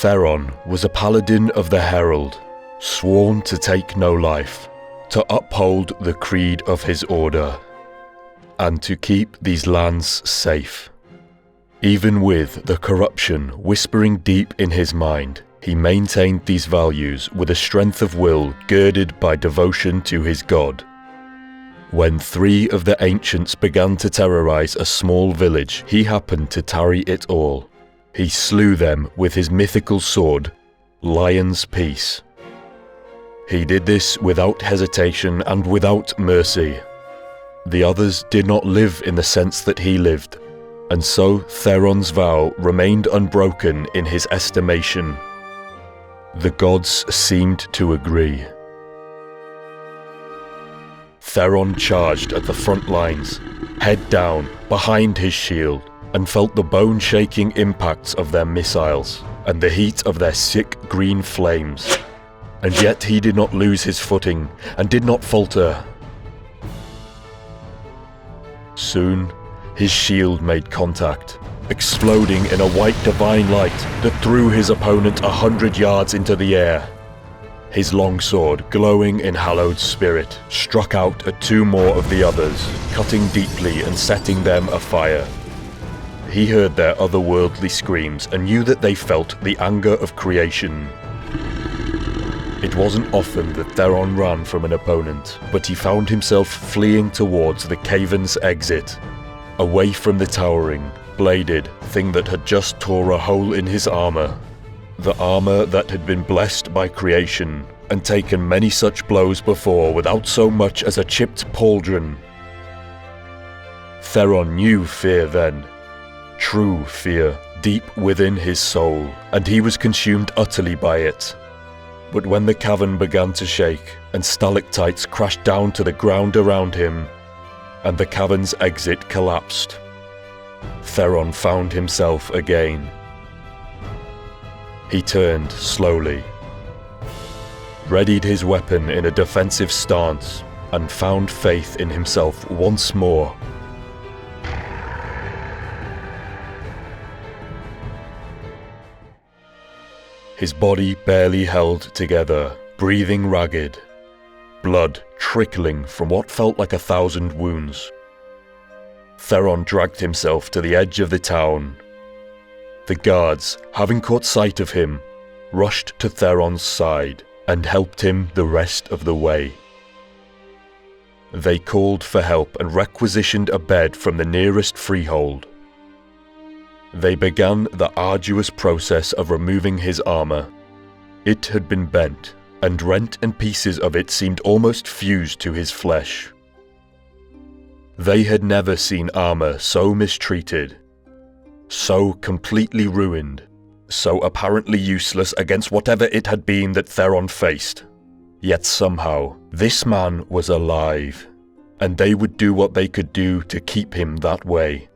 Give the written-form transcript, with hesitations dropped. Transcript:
Theron was a paladin of the Herald, sworn to take no life, to uphold the creed of his order, and to keep these lands safe. Even with the corruption whispering deep in his mind, he maintained these values with a strength of will girded by devotion to his god. When 3 of the ancients began to terrorize a small village, he happened to tarry it all. He slew them with his mythical sword, Lion's Peace. He did this without hesitation and without mercy. The others did not live in the sense that he lived, and so Theron's vow remained unbroken in his estimation. The gods seemed to agree. Theron charged at the front lines, head down, behind his shield, and felt the bone-shaking impacts of their missiles, and the heat of their sick green flames. And yet he did not lose his footing, and did not falter. Soon, his shield made contact, exploding in a white divine light that threw his opponent 100 yards into the air. His longsword, glowing in hallowed spirit, struck out at 2 more of the others, cutting deeply and setting them afire. He heard their otherworldly screams and knew that they felt the anger of creation. It wasn't often that Theron ran from an opponent, but he found himself fleeing towards the caven's exit, away from the towering, bladed thing that had just tore a hole in his armor. The armor that had been blessed by creation and taken many such blows before without so much as a chipped pauldron. Theron knew fear then, true fear, deep within his soul, and he was consumed utterly by it. But when the cavern began to shake, and stalactites crashed down to the ground around him, and the cavern's exit collapsed, Theron found himself again. He turned slowly, readied his weapon in a defensive stance, and found faith in himself once more. His body barely held together, breathing ragged, blood trickling from what felt like 1,000 wounds. Theron dragged himself to the edge of the town. The guards, having caught sight of him, rushed to Theron's side and helped him the rest of the way. They called for help and requisitioned a bed from the nearest freehold. They began the arduous process of removing his armor. It had been bent, and rent and pieces of it seemed almost fused to his flesh. They had never seen armor so mistreated, so completely ruined, so apparently useless against whatever it had been that Theron faced. Yet somehow, this man was alive, and they would do what they could do to keep him that way.